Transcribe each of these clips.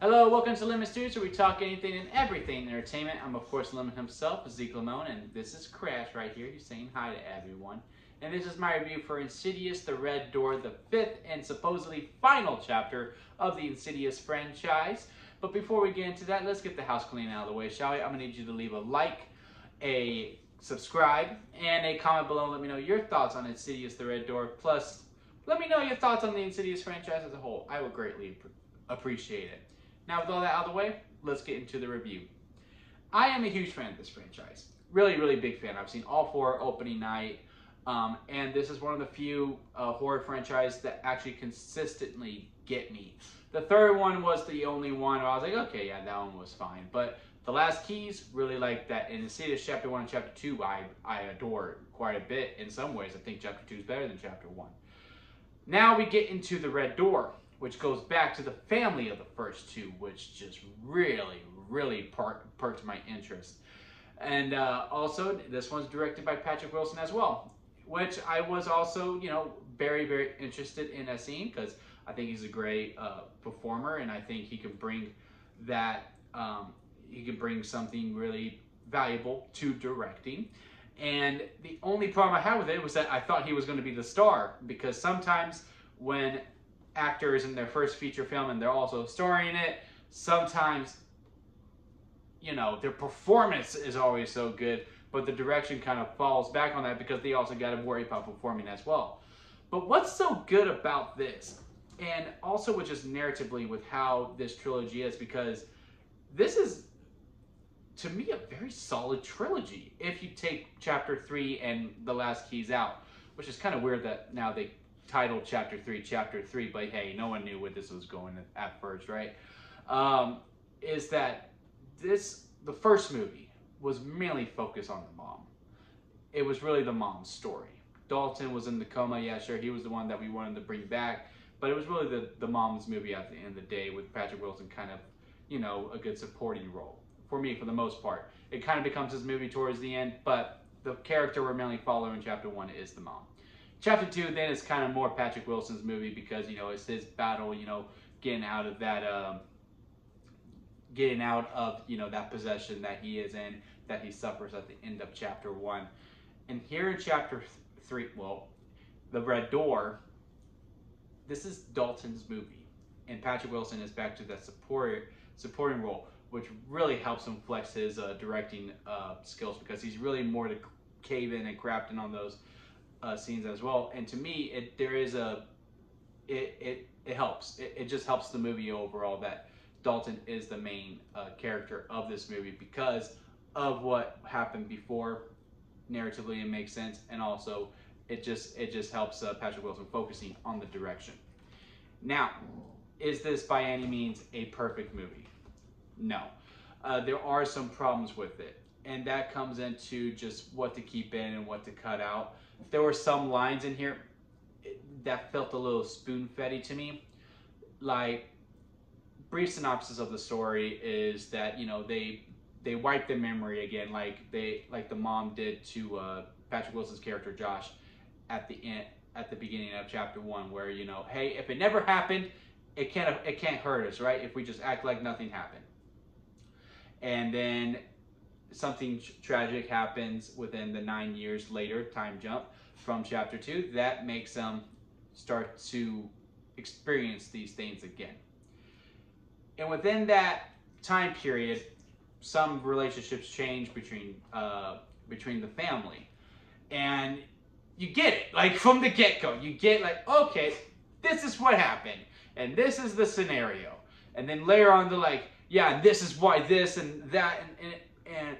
Hello, welcome to Lemon Studios, where we talk anything and everything in entertainment. I'm, of course, Lemon himself, Zeke Lemon, and this is Crash right here. He's saying hi to everyone. And this is my review for Insidious, The Red Door, the fifth and supposedly final chapter of the Insidious franchise. But before we get into that, let's get the house clean out of the way, shall we? I'm going to need you to leave a like, a subscribe, and a comment below. Let me know your thoughts on Insidious, The Red Door. Plus, let me know your thoughts on the Insidious franchise as a whole. I would greatly appreciate it. Now, with all that out of the way, let's get into the review. I am a huge fan of this franchise. Really big fan. I've seen all four opening night, and this is one of the few horror franchises that actually consistently get me. The third one was the only one where I was like, okay, yeah, that one was fine. But The Last Keys, really like that. And Insidious Chapter 1 and Chapter 2, I adore quite a bit. In some ways, I think Chapter 2 is better than Chapter 1. Now we get into The Red Door, which goes back to the family of the first two, which just really perked my interest. And also, this one's directed by Patrick Wilson as well, which I was also, very interested in seeing, because I think he's a great performer, and I think he can bring that, he can bring something really valuable to directing. And the only problem I had with it was that I thought he was going to be the star, because sometimes when actors in their first feature film and they're also starring in it, sometimes their performance is always so good, but the direction kind of falls back on that because they also got to worry about performing as well. But what's so good about this, and also with just narratively with how this trilogy is, because this is, to me, a very solid trilogy if you take Chapter 3 and The Last Keys out, which is kind of weird that now they titled Chapter 3, but hey, no one knew where this was going at first, right? Is that the first movie was mainly focused on the mom. It was really the mom's story. Dalton was in the coma, yeah, sure, he was the one that we wanted to bring back, but it was really the mom's movie at the end of the day, with Patrick Wilson kind of, a good supporting role. For me, for the most part. It kind of becomes his movie towards the end, but the character we're mainly following in Chapter 1 is the mom. Chapter 2 then is kind of more Patrick Wilson's movie, because it's his battle, getting out of that that possession that he is in, that he suffers at the end of Chapter 1. And here in Chapter 3, well, The Red Door, this is Dalton's movie, and Patrick Wilson is back to that supporting role, which really helps him flex his directing skills, because he's really more to cave in and craft in on those scenes as well. And to me, it helps. It just helps the movie overall that Dalton is the main character of this movie, because of what happened before. Narratively, it makes sense, and also it just helps Patrick Wilson focusing on the direction. Now, is this by any means a perfect movie? No. There are some problems with it, and that comes into just what to keep in and what to cut out. There were some lines in here that felt a little spoon-fed to me. Like, brief synopsis of the story is that they wipe the memory again, like the mom did to Patrick Wilson's character Josh at the beginning of Chapter 1, where hey, if it never happened, it can't hurt us, right? If we just act like nothing happened. And then something tragic happens within the 9 years later time jump from Chapter 2 that makes them start to experience these things again. And within that time period, some relationships change between the family, and you get it, like, from the get-go. You get, like, okay, this is what happened, and this is the scenario. And then later on, they're like, yeah, and this is why this and that and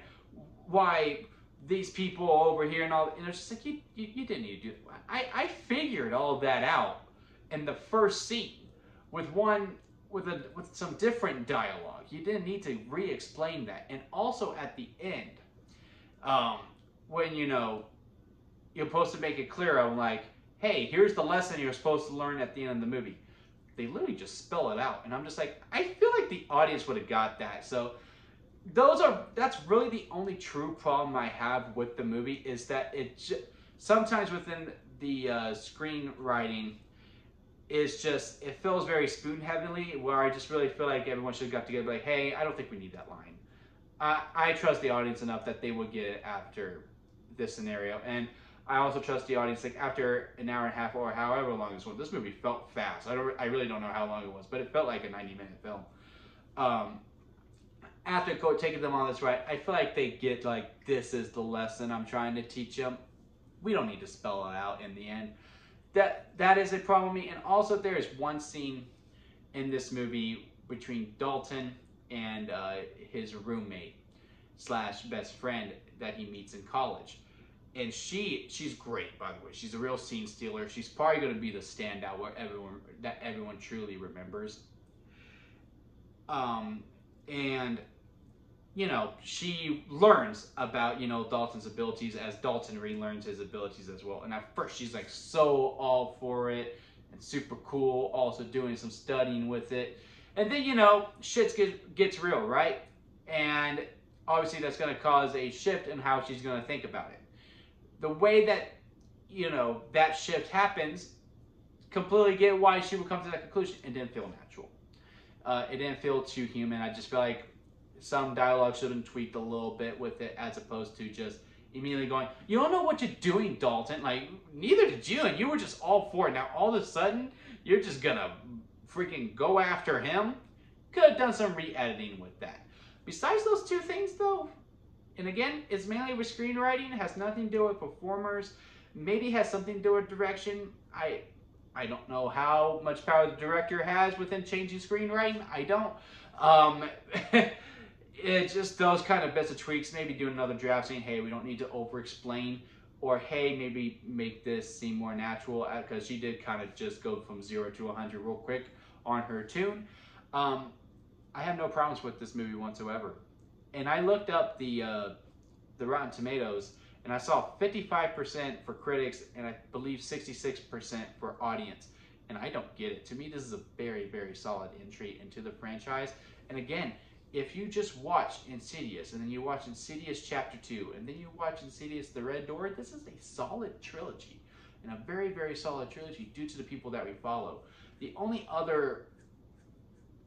why these people over here and all. And it's just like, you didn't need to do that. I figured all of that out in the first scene with some different dialogue. You didn't need to re-explain that. And also at the end, when you're supposed to make it clear, I'm like, hey, here's the lesson you're supposed to learn at the end of the movie. They literally just spell it out, and I'm just like, I feel like the audience would have got that. So that's really the only true problem I have with the movie, is that sometimes within the screenwriting, is just, it feels very spoon heavily, where I just really feel like everyone should have got together like, hey, I don't think we need that line. I trust the audience enough that they would get it after this scenario. And I also trust the audience, like after an hour and a half or however long this movie felt fast. I really don't know how long it was, but it felt like a 90-minute film. After taking them on this ride, I feel like they get like, this is the lesson I'm trying to teach them. We don't need to spell it out in the end. That is a problem with me. And also there is one scene in this movie between Dalton and his roommate slash best friend that he meets in college. And she's great, by the way. She's a real scene stealer. She's probably going to be the standout where everyone truly remembers. And you know, she learns about, you know, Dalton's abilities as Dalton relearns his abilities as well. And at first she's like so all for it and super cool, also doing some studying with it. And then, you know, shit gets real, right? And obviously that's going to cause a shift in how she's going to think about it. The way that, you know, that shift happens, completely get why she would come to that conclusion. It didn't feel natural. It didn't feel too human. I just feel like some dialogue should have been tweaked a little bit with it, as opposed to just immediately going, you don't know what you're doing, Dalton. Like, neither did you, and you were just all for it. Now, all of a sudden, you're just gonna freaking go after him? Could have done some re-editing with that. Besides those two things, though, and again, it's mainly with screenwriting. It has nothing to do with performers. Maybe has something to do with direction. I don't know how much power the director has within changing screenwriting. I don't. It's just those kind of bits of tweaks. Maybe do another draft saying, hey, we don't need to over-explain. Or, hey, maybe make this seem more natural. Because she did kind of just go from 0 to 100 real quick on her tune. I have no problems with this movie whatsoever. And I looked up the Rotten Tomatoes, and I saw 55% for critics, and I believe 66% for audience. And I don't get it. To me, this is a very, very solid entry into the franchise. And again, if you just watch Insidious, and then you watch Insidious Chapter 2, and then you watch Insidious The Red Door, this is a solid trilogy. And a very, very solid trilogy due to the people that we follow. The only other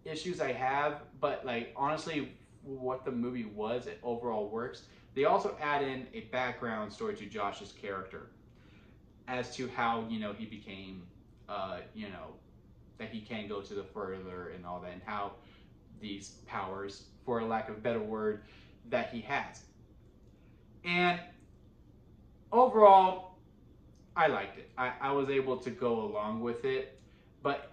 issues I have, but like honestly, what the movie was, it overall works. They also add in a background story to Josh's character as to how, you know, he became, you know, that he can go to the further and all that, and how these powers, for a lack of a better word, that he has. And overall, I liked it. I was able to go along with it, but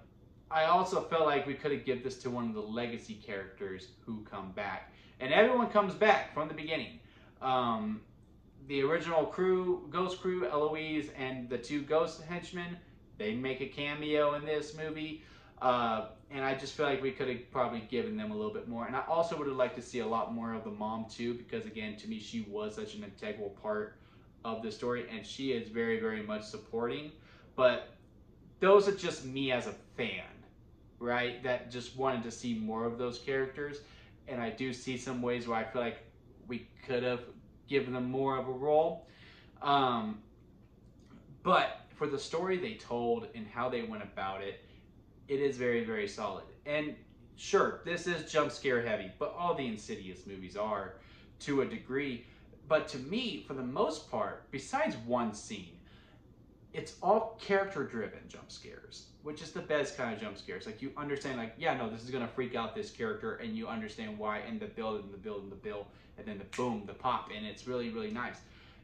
I also felt like we could have given this to one of the legacy characters who come back. And everyone comes back from the beginning. The original crew, Ghost Crew, Eloise, and the two Ghost henchmen, they make a cameo in this movie. And I just feel like we could have probably given them a little bit more. And I also would have liked to see a lot more of the mom too, because again, to me, she was such an integral part of the story, and she is very, very much supporting. But those are just me as a fan, right? That just wanted to see more of those characters. And I do see some ways where I feel like we could have given them more of a role. But for the story they told and how they went about it, it is very, very solid. And sure, this is jump scare heavy, but all the Insidious movies are to a degree. But to me, for the most part, besides one scene, it's all character-driven jump scares, which is the best kind of jump scares. Like, you understand, like, yeah, no, this is going to freak out this character, and you understand why, and the build, and the build, and the build, and then the boom, the pop, and it's really, really nice.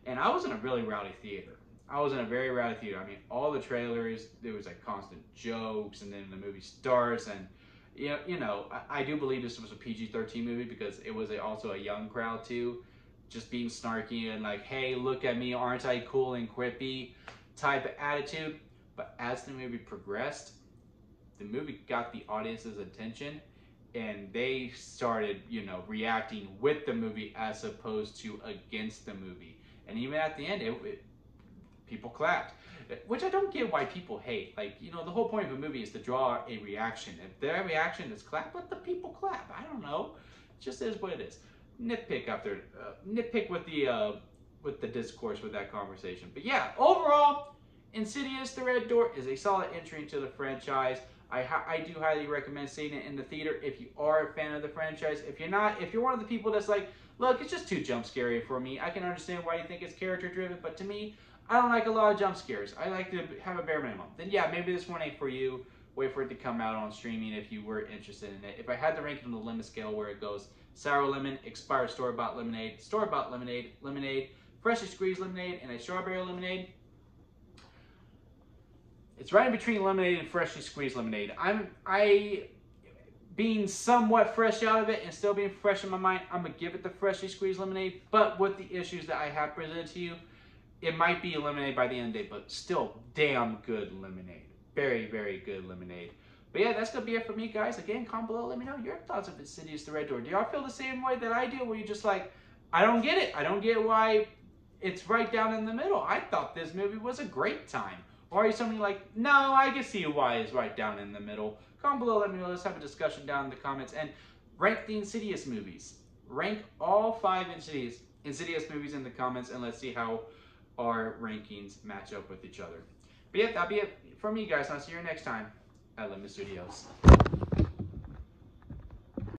And I was in a really rowdy theater. I was in a very rowdy theater. I mean, all the trailers, there was like constant jokes, and then the movie starts, and you know, I do believe this was a PG-13 movie because it was also a young crowd too, just being snarky and like, hey, look at me, aren't I cool and quippy type of attitude. But as the movie progressed, the movie got the audience's attention, and they started, you know, reacting with the movie as opposed to against the movie. And even at the end, people clapped, which I don't get why people hate. Like, you know, the whole point of a movie is to draw a reaction. If their reaction is clap, let the people clap. I don't know. It just is what it is. Nitpick after nitpick with the discourse with that conversation. But yeah, overall, Insidious, The Red Door is a solid entry into the franchise. I do highly recommend seeing it in the theater if you are a fan of the franchise. If you're not, if you're one of the people that's like, look, it's just too jump scary for me. I can understand why you think it's character driven, but to me, I don't like a lot of jump scares. I like to have a bare minimum. Then yeah, maybe this one ain't for you. Wait for it to come out on streaming if you were interested in it. If I had to rank it on the lemon scale where it goes sour lemon, expired store-bought lemonade, store-bought lemonade, lemonade, freshly squeezed lemonade, and a strawberry lemonade, it's right in between lemonade and freshly squeezed lemonade. I being somewhat fresh out of it and still being fresh in my mind, I'm gonna give it the freshly squeezed lemonade. But with the issues that I have presented to you, it might be a lemonade by the end of the day, but still damn good lemonade. Very, very good lemonade. But yeah, that's gonna be it for me, guys. Again, comment below, let me know your thoughts of Insidious The Red Door. Do y'all feel the same way that I do, where you're just like, I don't get it. I don't get why it's right down in the middle. I thought this movie was a great time. Or are you something like, no, I can see why it's right down in the middle. Comment below, let me know. Let's have a discussion down in the comments. And rank the Insidious movies. Rank all 5 Insidious movies in the comments, and let's see how our rankings match up with each other. But yeah, that'll be it for me, guys. I'll see you next time at Lemon Studios.